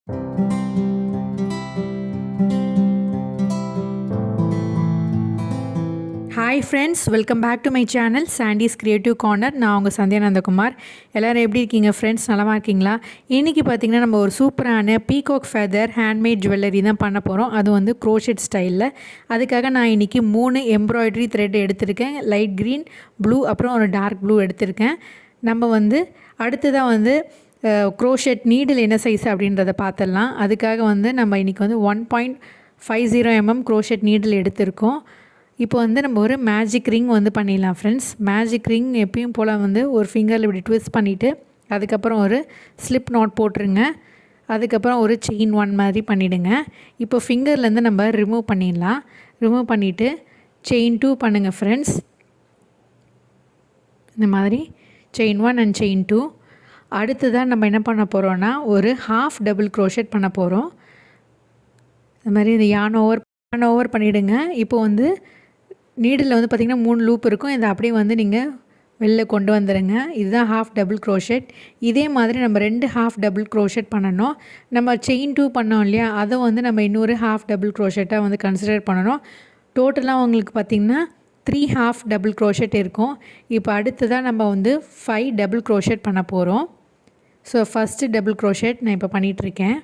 Hi friends, welcome back to my channel Sandy's Creative Corner. நான் உங்கள் சந்தியா நந்தகுமார். எல்லாரும் எப்படி இருக்கீங்க ஃப்ரெண்ட்ஸ்? நலமா இருக்கீங்களா? இன்றைக்கி பார்த்திங்கன்னா நம்ம ஒரு சூப்பரான பீகாக் ஃபெதர் ஹேண்ட்மேட் ஜுவல்லரி தான் பண்ண போகிறோம். அது வந்து crochet ஸ்டைலில். அதுக்காக நான் இன்றைக்கி 3 எம்ப்ராய்டரி த்ரெட் எடுத்திருக்கேன். லைட் க்ரீன், ப்ளூ, அப்புறம் ஒரு டார்க் ப்ளூ எடுத்திருக்கேன். நம்ம வந்து அடுத்ததாக வந்து crochet நீடில் என்ன சைஸ் அப்படின்றத பார்த்துடலாம். அதுக்காக வந்து நம்ம இன்றைக்கி வந்து 1.50 mm crochet நீடில் எடுத்திருக்கோம். இப்போ வந்து நம்ம ஒரு மேஜிக் ரிங் வந்து பண்ணிடலாம் ஃப்ரெண்ட்ஸ். மேஜிக் ரிங் எப்பயும் போல் வந்து ஒரு ஃபிங்கரில் இப்படி ட்விஸ்ட் பண்ணிவிட்டு அதுக்கப்புறம் ஒரு ஸ்லிப் நாட் போட்டுருங்க. அதுக்கப்புறம் ஒரு செயின் ஒன் மாதிரி பண்ணிவிடுங்க. இப்போ ஃபிங்கர்லேருந்து நம்ம ரிமூவ் பண்ணிடலாம். ரிமூவ் பண்ணிவிட்டு செயின் 2 பண்ணுங்கள் ஃப்ரெண்ட்ஸ். இந்த மாதிரி செயின் 1 அண்ட் செயின் 2. அடுத்ததான் நம்ம என்ன பண்ண போகிறோன்னா ஒரு ஹாஃப் டபுள் crochet பண்ண போகிறோம். இந்த மாதிரி இந்த யான் ஓவர் பண்ணிவிடுங்க. இப்போ வந்து நீடில் வந்து பார்த்திங்கன்னா 3 லூப் இருக்கும். இதை அப்படியே வந்து நீங்கள் வெளில கொண்டு வந்துடுங்க. இதுதான் ஹாஃப் டபுள் crochet. இதே மாதிரி நம்ம 2 ஹாஃப் டபுள் crochet பண்ணணும். நம்ம செயின் 2 பண்ணோம் இல்லையா, அதை வந்து நம்ம இன்னொரு ஹாஃப் டபுள் crochetட்டாக வந்து கன்சிடர் பண்ணணும். டோட்டலாக உங்களுக்கு பார்த்திங்கன்னா 3 ஹாஃப் டபுள் crochet இருக்கும். இப்போ அடுத்ததாக நம்ம வந்து 5 டபுள் crochet பண்ண போகிறோம். ஸோ ஃபஸ்ட்டு டபுள் crochet நான் இப்போ பண்ணிகிட்ருக்கேன்.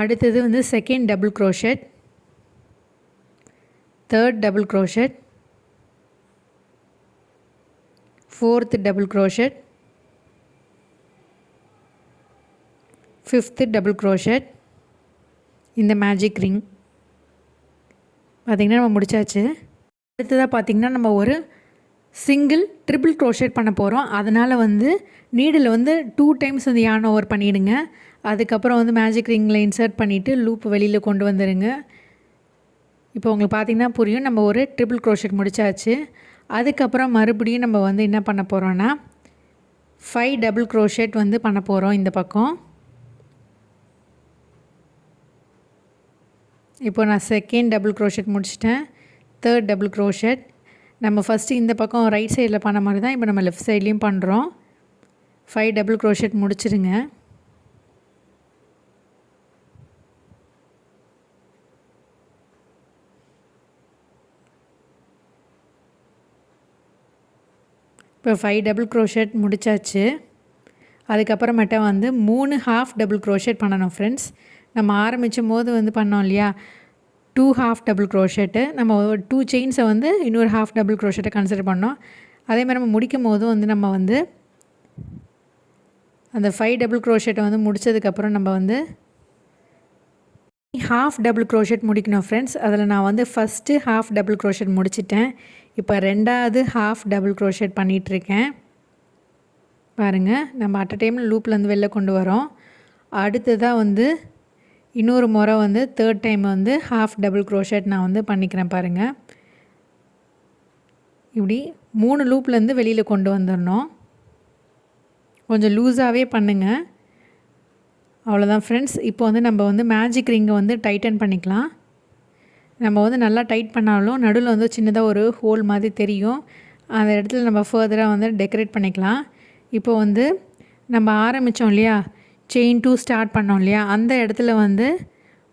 அடுத்தது வந்து second double crochet, third double crochet, fourth double crochet, fifth double crochet. இந்த மேஜிக் ரிங் பார்த்திங்கன்னா நம்ம முடிச்சாச்சு. அடுத்ததாக பார்த்திங்கன்னா நம்ம ஒரு சிங்கிள் ட்ரிபிள் crochet பண்ண போகிறோம். அதனால் வந்து நீடில் வந்து 2 டைம்ஸ் வந்து யான் ஓவர் பண்ணிவிடுங்க. அதுக்கப்புறம் வந்து மேஜிக் ரிங்கில் இன்சர்ட் பண்ணிவிட்டு லூப் வெளியில் கொண்டு வந்துடுங்க. இப்போ உங்களுக்கு பார்த்திங்கன்னா புரியும், நம்ம ஒரு ட்ரிபிள் crochet முடிச்சாச்சு. அதுக்கப்புறம் மறுபடியும் நம்ம வந்து என்ன பண்ண போகிறோன்னா 5 டபுள் crochet வந்து பண்ண போகிறோம் இந்த பக்கம். இப்போ நான் செகண்ட் டபுள் crochet முடிச்சிட்டேன். Third double crochet. நம்ம ஃபஸ்ட்டு இந்த பக்கம் ரைட் சைடில் பண்ண மாதிரி தான் இப்போ நம்ம லெஃப்ட் சைட்லேயும் பண்ணுறோம். 5 டபுள் crochet முடிச்சிருங்க. இப்போ 5 டபுள் crochet முடிச்சாச்சு. அதுக்கப்புறமேட்டா வந்து 3 ஹாஃப் டபுள் crochet பண்ணணும் ஃப்ரெண்ட்ஸ். நம்ம ஆரம்பிக்கும் போது வந்து பண்ணோம் இல்லையா 2 ஹாஃப் டபுள் crochet, நம்ம 2 செயின்ஸை வந்து இன்னொரு ஹாஃப் டபுள் crochetட்டை கன்சிடர் பண்ணோம். அதேமாதிரி நம்ம முடிக்கும் போதும் வந்து நம்ம வந்து அந்த 5 டபுள் crochetட்டை வந்து முடித்ததுக்கப்புறம் நம்ம வந்து ஹாஃப் டபுள் crochet முடிக்கணும் ஃப்ரெண்ட்ஸ். அதில் நான் வந்து ஃபஸ்ட்டு ஹாஃப் டபுள் crochet முடிச்சிட்டேன். இப்போ ரெண்டாவது ஹாஃப் டபுள் crochet பண்ணிகிட்ருக்கேன். பாருங்கள், நம்ம அட் அ டைமில் லூப்லேருந்து வெளில கொண்டு வரோம். அடுத்ததாக வந்து இன்னொரு முறை வந்து தேர்ட் டைம் வந்து ஹாஃப் டபுள் crochet நான் வந்து பண்ணிக்கிறேன் பாருங்கள். இப்படி 3 லூப்லேருந்து வெளியில் கொண்டு வந்துடணும். கொஞ்சம் லூஸாகவே பண்ணுங்கள். அவ்வளோதான் ஃப்ரெண்ட்ஸ். இப்போ வந்து நம்ம வந்து மேஜிக் ரிங்கை வந்து டைட்டன் பண்ணிக்கலாம். நம்ம வந்து நல்லா டைட் பண்ணாலும் நடுவில் வந்து சின்னதாக ஒரு ஹோல் மாதிரி தெரியும். அந்த இடத்துல நம்ம ஃபர்தராக வந்து டெக்கரேட் பண்ணிக்கலாம். இப்போ வந்து நம்ம ஆரம்பித்தோம் இல்லையா, செயின் 2 ஸ்டார்ட் பண்ணோம் இல்லையா, அந்த இடத்துல வந்து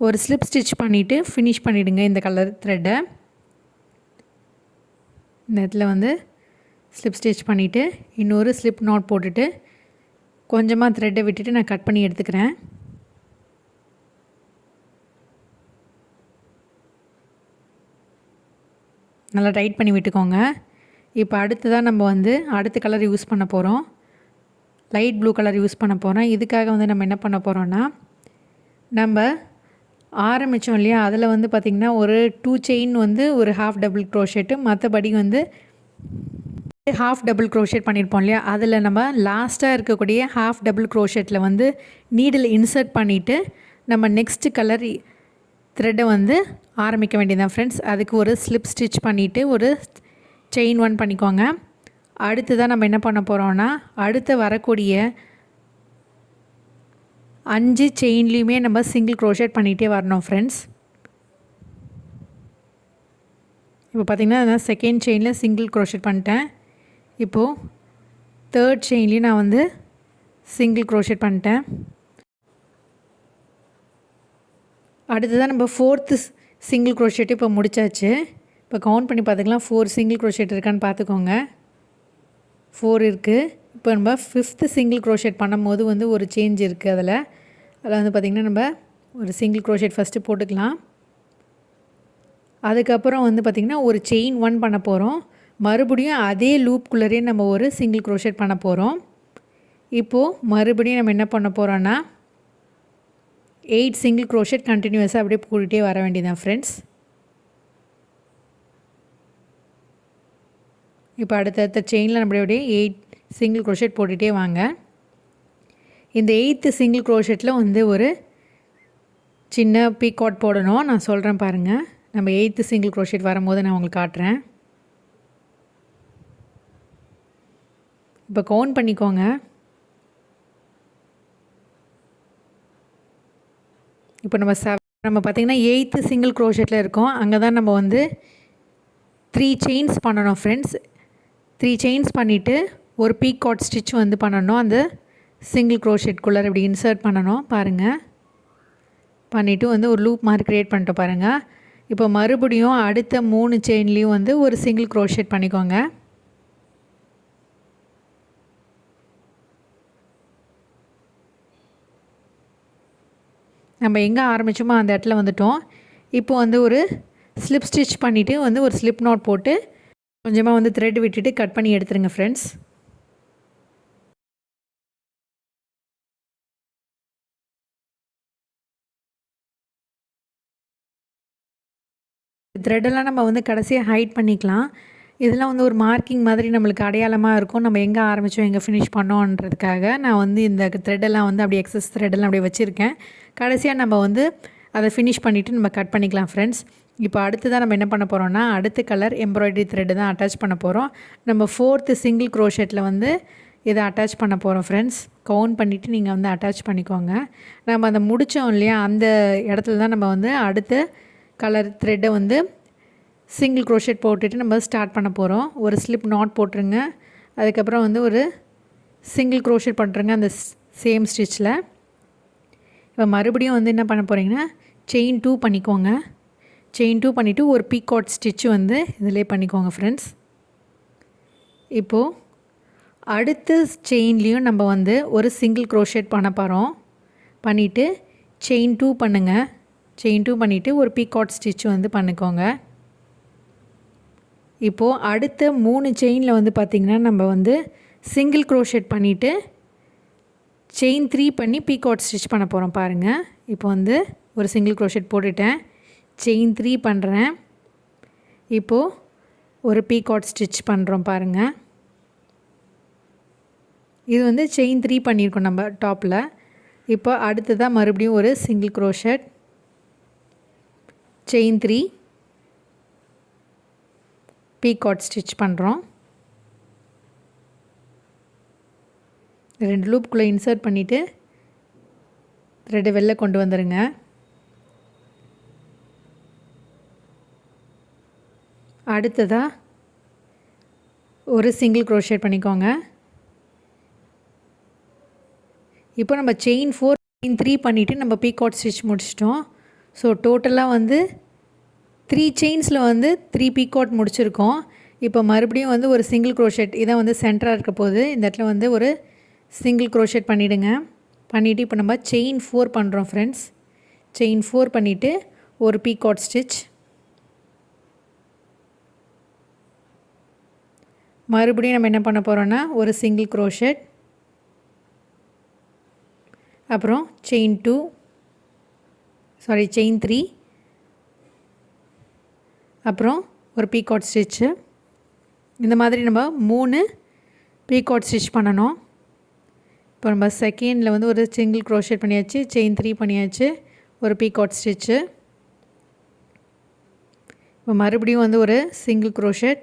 ஒரு ஸ்லிப் ஸ்டிச் பண்ணிவிட்டு ஃபினிஷ் பண்ணிவிடுங்க இந்த கலர் த்ரெட்டை. இந்த இடத்துல வந்து ஸ்லிப் ஸ்டிச் பண்ணிவிட்டு இன்னொரு ஸ்லிப் நாட் போட்டுட்டு கொஞ்சமாக த்ரெட்டை விட்டுட்டு நான் கட் பண்ணி எடுத்துக்கிறேன். நல்லா டைட் பண்ணி விட்டுக்கோங்க. இப்போ அடுத்ததாக நம்ம வந்து அடுத்த கலர் யூஸ் பண்ண போகிறோம். லைட் ப்ளூ கலர் யூஸ் பண்ண போகிறோம். இதுக்காக வந்து நம்ம என்ன பண்ண போகிறோன்னா, நம்ம ஆரம்பித்தோம் இல்லையா, அதில் வந்து பார்த்திங்கன்னா ஒரு 2 செயின் வந்து ஒரு ஹாஃப் டபுள் crochet, மற்றபடி வந்து ஹாஃப் டபுள் crochet பண்ணியிருப்போம் இல்லையா, அதில் நம்ம லாஸ்ட்டாக இருக்கக்கூடிய ஹாஃப் டபுள் crochetல வந்து நீடில் இன்சர்ட் பண்ணிவிட்டு நம்ம நெக்ஸ்ட்டு கலர் த்ரெட்டை வந்து ஆரம்பிக்க வேண்டியதான் ஃப்ரெண்ட்ஸ். அதுக்கு ஒரு ஸ்லிப் ஸ்டிச் பண்ணிவிட்டு ஒரு செயின் 1 பண்ணிக்கோங்க. அடுத்ததாக நம்ம என்ன பண்ண போகிறோன்னா, அடுத்து வரக்கூடிய 5 செயின்லேயுமே நம்ம சிங்கிள் crochet பண்ணிகிட்டே வரணும் ஃப்ரெண்ட்ஸ். இப்போ பார்த்திங்கன்னா நான் செகண்ட் செயினில் சிங்கிள் crochet பண்ணிட்டேன். இப்போது தேர்ட் செயின்லேயும் நான் வந்து சிங்கிள் crochet பண்ணிட்டேன். அடுத்ததாக நம்ம 4th சிங்கிள் க்ரோஷெட் இப்போ முடிச்சாச்சு. இப்போ கவுண்ட் பண்ணி பார்த்துக்கலாம் 4 சிங்கிள் க்ரோஷெட் இருக்கான்னு பார்த்துக்கோங்க. 4 இருக்குது. இப்போ நம்ம 5th சிங்கிள் க்ரோஷெட் பண்ணும்போது வந்து ஒரு சேஞ்ச் இருக்குது அதில் வந்து பார்த்திங்கன்னா நம்ம ஒரு சிங்கிள் க்ரோஷெட் ஃபஸ்ட்டு போட்டுக்கலாம். அதுக்கப்புறம் வந்து பார்த்திங்கன்னா ஒரு செயின் 1 பண்ண போகிறோம். மறுபடியும் அதே லூப்குள்ளரே நம்ம ஒரு சிங்கிள் க்ரோஷெட் பண்ண போகிறோம். இப்போது மறுபடியும் நம்ம என்ன பண்ண போகிறோன்னா 8 சிங்கிள் க்ரோஷெட் கண்டினியூஸாக அப்படியே போட்டுகிட்டே வர வேண்டியதான் ஃப்ரெண்ட்ஸ். இப்போ அடுத்தடுத்த செயினில் நம்ம அப்படியே 8 சிங்கிள் க்ரோஷெட் போட்டுகிட்டே வாங்க. இந்த 8th சிங்கிள் க்ரோஷெட்டில் வந்து ஒரு சின்ன பீகாக் போடணும். நான் சொல்கிறேன் பாருங்கள். நம்ம 8th சிங்கிள் க்ரோஷெட் வரும்போது நான் உங்களுக்கு காட்டுறேன். இப்போ கவுண்ட் பண்ணிக்கோங்க. இப்போ நம்ம பார்த்திங்கன்னா 8th சிங்கிள் க்ரோஷெட்டில் இருக்கோம். அங்கே தான் நம்ம வந்து 3 செயின்ஸ் பண்ணணும் ஃப்ரெண்ட்ஸ். 3 செயின்ஸ் பண்ணிவிட்டு ஒரு பீகாக் ஸ்டிச் வந்து பண்ணணும். அந்த சிங்கிள் க்ரோஷெட்குள்ளே இப்படி இன்சர்ட் பண்ணணும் பாருங்கள். பண்ணிவிட்டு வந்து ஒரு லூப் மாதிரி க்ரியேட் பண்ணிட்டோம் பாருங்கள். இப்போ மறுபடியும் அடுத்த 3 செயின்லேயும் வந்து ஒரு சிங்கிள் க்ரோஷெட் பண்ணிக்கோங்க. நம்ம எங்கே ஆரம்பித்தோமோ அந்த இடத்துல வந்துட்டோம். இப்போ வந்து ஒரு ஸ்லிப் ஸ்டிச் பண்ணிவிட்டு வந்து ஒரு ஸ்லிப் நாட் போட்டு கொஞ்சமாக வந்து த்ரெட் விட்டுட்டு கட் பண்ணி எடுத்துருங்க ஃப்ரெண்ட்ஸ். த்ரெட்டெல்லாம் நம்ம வந்து கடைசியாக ஹைட் பண்ணிக்கலாம். இதெல்லாம் வந்து ஒரு மார்க்கிங் மாதிரி நம்மளுக்கு அடையாளமாக இருக்கும். நம்ம எங்கே ஆரம்பித்தோம் எங்கே ஃபினிஷ் பண்ணோன்றதுக்காக நான் வந்து இந்த த்ரெட்டெல்லாம் வந்து அப்படியே எக்ஸஸ் த்ரெட்டெல்லாம் அப்படியே வச்சுருக்கேன். கடைசியாக நம்ம வந்து அதை ஃபினிஷ் பண்ணிவிட்டு நம்ம கட் பண்ணிக்கலாம் ஃப்ரெண்ட்ஸ். இப்போ அடுத்ததாக நம்ம என்ன பண்ண போகிறோம்னா அடுத்த கலர் எம்ப்ராய்டரி த்ரெட்டு தான் அட்டாச் பண்ண போகிறோம். நம்ம 4th சிங்கிள் க்ரோஷெட்டில் வந்து இதை அட்டாச் பண்ண போகிறோம் ஃப்ரெண்ட்ஸ். கவுண்ட் பண்ணிவிட்டு நீங்கள் வந்து அட்டாச் பண்ணிக்கோங்க. நம்ம அந்த முடித்தோம் இல்லையா அந்த இடத்துல தான் நம்ம வந்து அடுத்த கலர் த்ரெட்டை வந்து சிங்கிள் க்ரோஷெட் போட்டுட்டு நம்ம ஸ்டார்ட் பண்ண போகிறோம். ஒரு ஸ்லிப் நாட் போட்டுருங்க. அதுக்கப்புறம் வந்து ஒரு சிங்கிள் க்ரோஷெட் பண்ணுறங்க அந்த சேம் ஸ்டிச்சில். இப்போ மறுபடியும் வந்து என்ன பண்ண போகிறீங்கன்னா செயின் 2 பண்ணிக்கோங்க. செயின் 2 பண்ணிவிட்டு ஒரு பீகாக் ஸ்டிச்சு வந்து இதிலே பண்ணிக்கோங்க ஃப்ரெண்ட்ஸ். இப்போது அடுத்த செயின்லேயும் நம்ம வந்து ஒரு சிங்கிள் க்ரோஷெட் பண்ண போகிறோம். பண்ணிவிட்டு செயின் 2 பண்ணுங்கள். செயின் 2 பண்ணிவிட்டு ஒரு பீகாக் ஸ்டிச் வந்து பண்ணிக்கோங்க. இப்போது அடுத்த 3 செயினில் வந்து பார்த்திங்கன்னா நம்ம வந்து சிங்கிள் க்ரோஷெட் பண்ணிவிட்டு செயின் 3 பண்ணி பீகாக் ஸ்டிச் பண்ண போகிறோம் பாருங்கள். இப்போ வந்து ஒரு சிங்கிள் க்ரோஷெட் போட்டுட்டேன். செயின் 3 பண்ணுறேன். இப்போது ஒரு பீகாக் ஸ்டிச் பண்ணுறோம் பாருங்கள். இது வந்து செயின் 3 பண்ணியிருக்கோம் நம்ம டாப்பில். இப்போ அடுத்ததாக மறுபடியும் ஒரு single crochet chain 3 peacock stitch பண்ணுறோம். 2 லூப்புக்குள்ளே இன்சர்ட் பண்ணிவிட்டு த்ரெட்டை வெளில கொண்டு வந்துடுங்க. அடுத்ததாக ஒரு சிங்கிள் க்ரோஷெட் பண்ணிக்கோங்க. இப்போ நம்ம செயின் 4 செயின் 3 பண்ணிவிட்டு நம்ம பீகாக் ஸ்டிச் முடிச்சிட்டோம். ஸோ டோட்டலாக வந்து 3 செயின்ஸில் வந்து 3 பீகாக் முடிச்சிருக்கோம். இப்போ மறுபடியும் வந்து ஒரு சிங்கிள் க்ரோஷெட் இதான் வந்து சென்டராக இருக்க போகுது. இந்த இடத்துல வந்து ஒரு சிங்கிள் க்ரோஷெட் பண்ணிவிடுங்க. பண்ணிவிட்டு இப்போ நம்ம செயின் 4 பண்ணுறோம் ஃப்ரெண்ட்ஸ். செயின் 4 பண்ணிவிட்டு ஒரு பீகாக் ஸ்டிச். மறுபடியும் நம்ம என்ன பண்ண போகிறோன்னா ஒரு சிங்கிள் க்ரோஷெட். அப்புறம் செயின் 3 அப்புறம் ஒரு பீகாக் ஸ்டிச்சு. இந்த மாதிரி நம்ம 3 பீகாக் ஸ்டிச் பண்ணணும். இப்போ நம்ம செகண்டில் வந்து ஒரு சிங்கிள் க்ரோஷெட் பண்ணியாச்சு. செயின் 3 பண்ணியாச்சு. ஒரு பீகாக் ஸ்டிச்சு. இப்போ மறுபடியும் வந்து ஒரு single crochet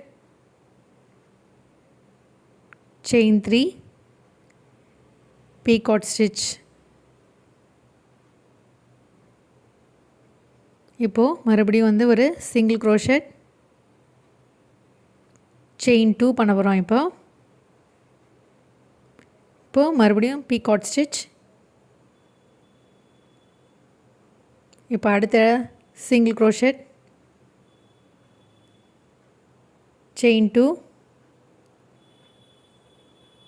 chain 3 peacock stitch. இப்போது மறுபடியும் வந்து ஒரு சிங்கிள் க்ரோஷெட் செயின் 2 பண்ண போகிறோம். இப்போது மறுபடியும் பீகாக் ஸ்டிச் இப்போ அடுத்த single crochet, chain 2,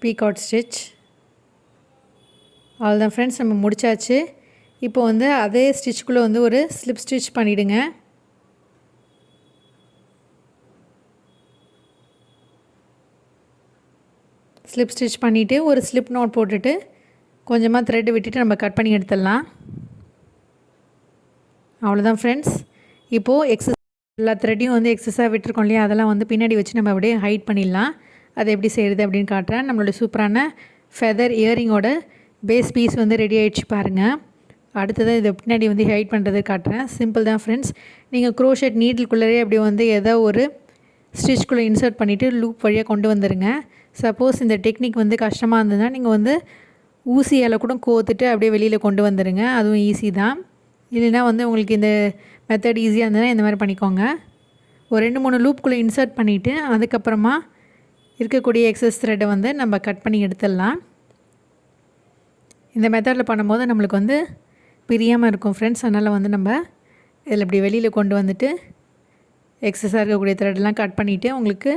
peacock stitch. அவ்வளோதான் ஃப்ரெண்ட்ஸ், நம்ம முடிச்சாச்சு. இப்போ வந்து அதே ஸ்டிச்சுக்குள்ளே வந்து ஒரு ஸ்லிப் ஸ்டிச் பண்ணிவிடுங்க. ஸ்லிப் ஸ்டிச் பண்ணிவிட்டு ஒரு ஸ்லிப் நோட் போட்டுட்டு கொஞ்சமாக த்ரெட் விட்டுட்டு நம்ம கட் பண்ணி எடுத்துடலாம். அவ்வளோதான் ஃப்ரெண்ட்ஸ். இப்போது எல்லா த்ரெட்டையும் வந்து எக்ஸஸாக விட்டுருக்கோம் இல்லையா, அதெல்லாம் வந்து பின்னாடி வச்சு நம்ம அப்படியே ஹைட் பண்ணிடலாம். அது எப்படி செய்கிறது அப்படின்னு காட்டுறேன். நம்மளோட சூப்பரான ஃபெதர் இயரிங்கோட பேஸ் பீஸ் வந்து ரெடி ஆகிடுச்சு பாருங்கள். அடுத்ததாக இதை பின்னாடி வந்து ஹைட் பண்ணுறது காட்டுறேன். சிம்பிள் தான் ஃப்ரெண்ட்ஸ். நீங்கள் க்ரோஷெட் நீடில்குள்ளே அப்படி வந்து ஏதோ ஒரு ஸ்டிச்குள்ளே இன்சர்ட் பண்ணிவிட்டு லூப் வழியாக கொண்டு வந்துடுங்க. சப்போஸ் இந்த டெக்னிக் வந்து கஷ்டமாக இருந்ததுன்னா நீங்கள் வந்து ஊசியால் கூட கோத்துட்டு அப்படியே வெளியில் கொண்டு வந்துடுங்க. அதுவும் ஈஸி தான். இல்லைனா வந்து உங்களுக்கு இந்த மெத்தட் ஈஸியாக இருந்ததுன்னா இந்த மாதிரி பண்ணிக்கோங்க. ஒரு 2-3 லூப்புக்குள்ளே இன்சர்ட் பண்ணிவிட்டு அதுக்கப்புறமா இருக்கக்கூடிய எக்ஸஸ் த்ரெட்டை வந்து நம்ம கட் பண்ணி எடுத்துடலாம். இந்த மெத்தடில் பண்ணும்போது நம்மளுக்கு வந்து பிரியாமல் இருக்கும் ஃப்ரெண்ட்ஸ். அதனால் வந்து நம்ம இதில் இப்படி வெளியில் கொண்டு வந்துட்டு எக்ஸஸாக இருக்கக்கூடிய த்ரெட்லாம் கட் பண்ணிவிட்டு உங்களுக்கு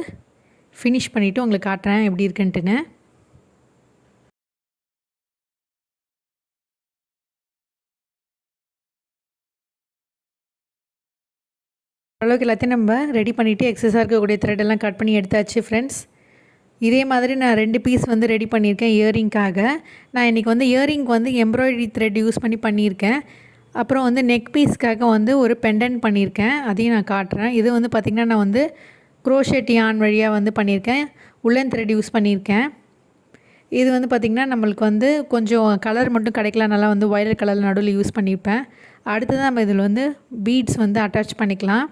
ஃபினிஷ் பண்ணிவிட்டு உங்களுக்கு காட்டுறேன் எப்படி இருக்குன்ட்டுன்னு. அளவுக்கு எல்லாத்தையும் நம்ம ரெடி பண்ணிவிட்டு எக்ஸஸாக இருக்கக்கூடிய த்ரெட்டெல்லாம் கட் பண்ணி எடுத்தாச்சு ஃப்ரெண்ட்ஸ். இதே மாதிரி நான் 2 பீஸ் வந்து ரெடி பண்ணியிருக்கேன் இயரிங்காக. நான் இன்றைக்கி வந்து இயரிங்க்கு வந்து எம்ப்ராய்டரி த்ரெட் யூஸ் பண்ணியிருக்கேன். அப்புறம் வந்து நெக் பீஸ்க்காக வந்து ஒரு பெண்டன்ட் பண்ணியிருக்கேன். அதையும் நான் காட்டுறேன். இது வந்து பார்த்திங்கன்னா நான் வந்து க்ரோஷெட் யான் வழியாக வந்து பண்ணியிருக்கேன். உல்லன் த்ரெட் யூஸ் பண்ணியிருக்கேன். இது வந்து பார்த்திங்கன்னா நம்மளுக்கு வந்து கொஞ்சம் கலர் மட்டும் கிடைக்கல, நல்லா வந்து வயலட் கலர் நடுவில் யூஸ் பண்ணியிருப்பேன். அடுத்தது நம்ம இதில் வந்து பீட்ஸ் வந்து அட்டாச் பண்ணிக்கலாம்.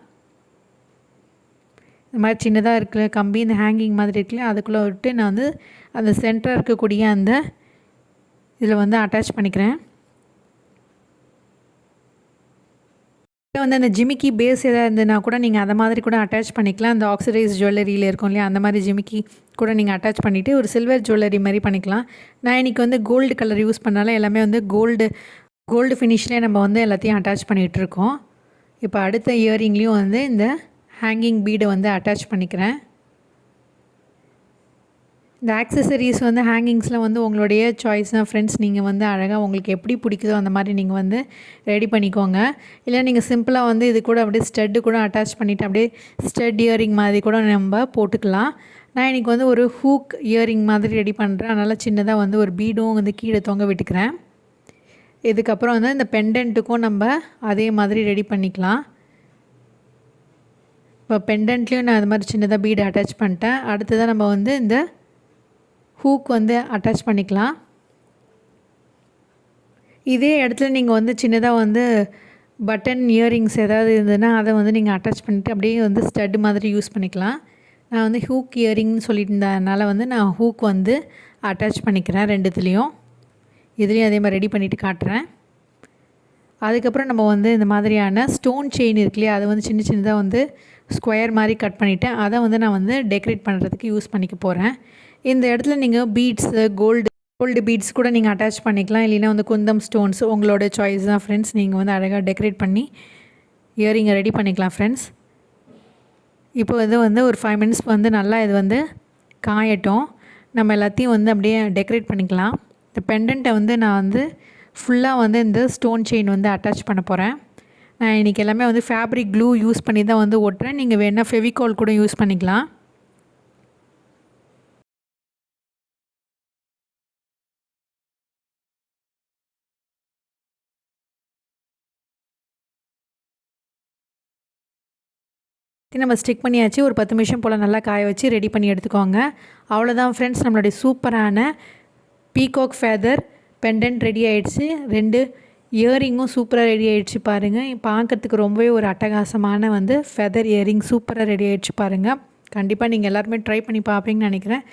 இந்த மாதிரி சின்னதாக இருக்குல்ல கம்பி, இந்த ஹேங்கிங் மாதிரி இருக்குல்ல, அதுக்குள்ளே விட்டு நான் வந்து அந்த சென்டராக இருக்கக்கூடிய அந்த இதில் வந்து அட்டாச் பண்ணிக்கிறேன். வந்து அந்த ஜிமிக்கி பேஸ் எதாவது இருந்ததுன்னா கூட நீங்கள் அதை மாதிரி கூட அட்டாச் பண்ணிக்கலாம். அந்த ஆக்சிடைஸ் ஜுவல்லரியில் இருக்கும் இல்லையா, அந்த மாதிரி ஜிமிக்கி கூட நீங்கள் அட்டாச் பண்ணிவிட்டு ஒரு சில்வர் ஜுவல்லரி மாதிரி பண்ணிக்கலாம். நான் இன்றைக்கி வந்து கோல்டு கலர் யூஸ் பண்ணாலும் எல்லாமே வந்து கோல்டு ஃபினிஷ்லேயே நம்ம வந்து எல்லாத்தையும் அட்டாச் பண்ணிகிட்ருக்கோம். இப்போ அடுத்த இயரிங்லேயும் வந்து இந்த ஹேங்கிங் பீடை வந்து அட்டாச் பண்ணிக்கிறேன். இந்த ஆக்சசரிஸ் வந்து ஹேங்கிங்ஸில் வந்து உங்களுடைய சாய்ஸ் தான் ஃப்ரெண்ட்ஸ். நீங்கள் வந்து அழகாக உங்களுக்கு எப்படி பிடிக்குதோ அந்த மாதிரி நீங்கள் வந்து ரெடி பண்ணிக்கோங்க. இல்லை நீங்கள் சிம்பிளாக வந்து இது கூட அப்படியே ஸ்டட்டு கூட அட்டாச் பண்ணிவிட்டு அப்படியே ஸ்டட் இயரிங் மாதிரி கூட நம்ம போட்டுக்கலாம். நான் இன்றைக்கி வந்து ஒரு ஹூக் இயரிங் மாதிரி ரெடி பண்ணுறேன். அதனால் சின்னதாக வந்து ஒரு பீடும் வந்து கீழே தொங்க விட்டுக்கிறேன். இதுக்கப்புறம் வந்து இந்த பெண்டன்ட்டுக்கும் நம்ம அதே மாதிரி ரெடி பண்ணிக்கலாம். இப்போ பெண்டன்ட்லேயும் நான் அது மாதிரி சின்னதாக பீடு அட்டாச் பண்ணிட்டேன். அடுத்ததாக நம்ம வந்து இந்த ஹூக் வந்து அட்டாச் பண்ணிக்கலாம். இதே இடத்துல நீங்கள் வந்து சின்னதாக வந்து பட்டன் இயரிங்ஸ் ஏதாவது இருந்ததுன்னா அதை வந்து நீங்கள் அட்டாச் பண்ணிவிட்டு அப்படியே வந்து ஸ்டட் மாதிரி யூஸ் பண்ணிக்கலாம். நான் வந்து ஹூக் இயரிங்னு சொல்லிட்டு இருந்ததுனால வந்து நான் ஹூக் வந்து அட்டாச் பண்ணிக்கிறேன் ரெண்டுத்துலேயும். இதுலேயும் அதே மாதிரி ரெடி பண்ணிவிட்டு காட்டுறேன். அதுக்கப்புறம் நம்ம வந்து இந்த மாதிரியான ஸ்டோன் செயின் இருக்கு இல்லையா, அதை வந்து சின்ன சின்னதாக வந்து ஸ்கொயர் மாதிரி கட் பண்ணிவிட்டேன். அதை வந்து நான் வந்து டெக்கரேட் பண்ணுறதுக்கு யூஸ் பண்ணிக்க போகிறேன். இந்த இடத்துல நீங்கள் பீட்ஸு கோல்டு பீட்ஸ் கூட நீங்கள் அட்டாச் பண்ணிக்கலாம். இல்லைன்னா வந்து குந்தம் ஸ்டோன்ஸ் உங்களோட சாய்ஸ் தான் ஃப்ரெண்ட்ஸ். நீங்கள் வந்து அழகாக டெக்கரேட் பண்ணி இயரிங்கை ரெடி பண்ணிக்கலாம் ஃப்ரெண்ட்ஸ். இப்போ இது வந்து ஒரு 5 மினிட்ஸ் வந்து நல்லா இது வந்து காயட்டும். நம்ம எல்லாத்தையும் வந்து அப்படியே டெக்கரேட் பண்ணிக்கலாம். இந்த பெண்டன்ட்டை வந்து நான் வந்து ஃபுல்லாக வந்து இந்த ஸ்டோன் செயின் வந்து அட்டாச் பண்ண போகிறேன். நான் இன்றைக்கி எல்லாமே வந்து ஃபேப்ரிக் க்ளூ யூஸ் பண்ணி தான் வந்து ஒட்டுறேன். நீங்கள் வேணால் ஃபெவிகால் கூட யூஸ் பண்ணிக்கலாம். நம்ம ஸ்டிக் பண்ணியாச்சு. ஒரு 10 நிமிஷம் போல் நல்லா காய வச்சு ரெடி பண்ணி எடுத்துக்கோங்க. அவ்வளோதான் ஃப்ரெண்ட்ஸ், நம்மளுடைய சூப்பரான பீகாக் ஃபெதர் பெண்டன்ட் ரெடி ஆகிடுச்சு. 2 இயரிங்கும் சூப்பராக ரெடி ஆகிடுச்சு பாருங்கள். பார்க்குறதுக்கு ரொம்பவே ஒரு அட்டகாசமான வந்து ஃபெதர் இயரிங் சூப்பராக ரெடி ஆகிடுச்சு பாருங்கள். கண்டிப்பாக நீங்கள் எல்லாருமே ட்ரை பண்ணி பார்ப்பீங்கன்னு நினைக்கிறேன்.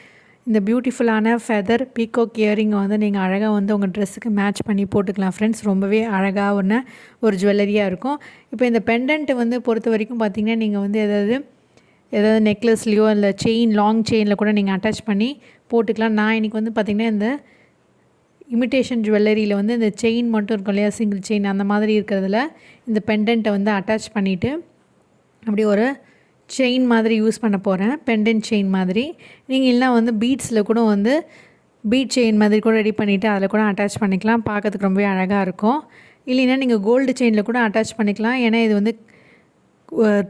இந்த பியூட்டிஃபுல்லான ஃபெதர் பீகாக் இயரிங்கை வந்து நீங்கள் அழகாக வந்து உங்கள் ட்ரெஸ்ஸுக்கு மேட்ச் பண்ணி போட்டுக்கலாம் ஃப்ரெண்ட்ஸ். ரொம்பவே அழகாக ஒரு ஜுவல்லரியாக இருக்கும். இப்போ இந்த பெண்டன்ட்டு வந்து பொறுத்த வரைக்கும் பார்த்திங்கன்னா நீங்கள் வந்து ஏதாவது நெக்லஸ்லேயோ இல்லை லாங் செயினில் கூட நீங்கள் அட்டாச் பண்ணி போட்டுக்கலாம். நான் இன்றைக்கி வந்து பார்த்திங்கன்னா இந்த இமிட்டேஷன் ஜுவல்லரியில் வந்து இந்த செயின் மட்டும் இருக்கும் இல்லையா, சிங்கிள் செயின் அந்த மாதிரி இருக்கிறதுல இந்த பெண்டண்ட்டை வந்து அட்டாச் பண்ணிவிட்டு அப்படி ஒரு செயின் மாதிரி யூஸ் பண்ண போகிறேன், பெண்டன்ட் செயின் மாதிரி. நீங்கள் இல்லைனா வந்து பீட்ஸில் கூட வந்து பீட் செயின் மாதிரி கூட ரெடி பண்ணிவிட்டு அதில் கூட அட்டாச் பண்ணிக்கலாம், பார்க்கறதுக்கு ரொம்பவே அழகாக இருக்கும். இல்லைன்னா நீங்கள் கோல்டு செயினில் கூட அட்டாச் பண்ணிக்கலாம். ஏன்னா இது வந்து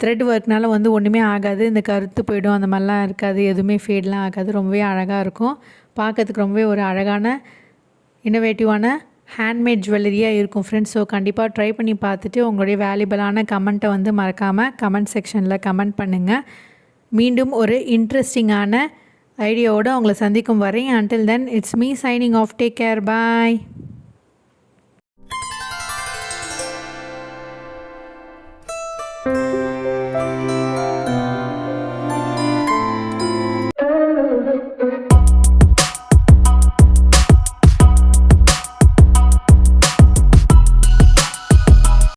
த்ரெட் ஒர்க்னால வந்து ஒன்றுமே ஆகாது, இந்த கருத்து போய்டும் அந்த மாதிரிலாம் இருக்காது, எதுவுமே ஃபேட்லாம் ஆகாது, ரொம்பவே அழகாக இருக்கும். பார்க்கறதுக்கு ரொம்பவே ஒரு அழகான இன்னோவேட்டிவான ஹேண்ட்மேட் ஜுவல்லரியாக இருக்கும் ஃப்ரெண்ட்ஸ். ஸோ கண்டிப்பாக ட்ரை பண்ணி பார்த்துட்டு உங்களுடைய வேல்யூபிளான கமெண்ட்டை வந்து மறக்காமல் கமெண்ட் செக்ஷனில் கமெண்ட் பண்ணுங்கள். மீண்டும் ஒரு இன்ட்ரெஸ்டிங்கான ஐடியாவோடு உங்களை சந்திக்கும் வரை, until then it's me signing off, take care, bye.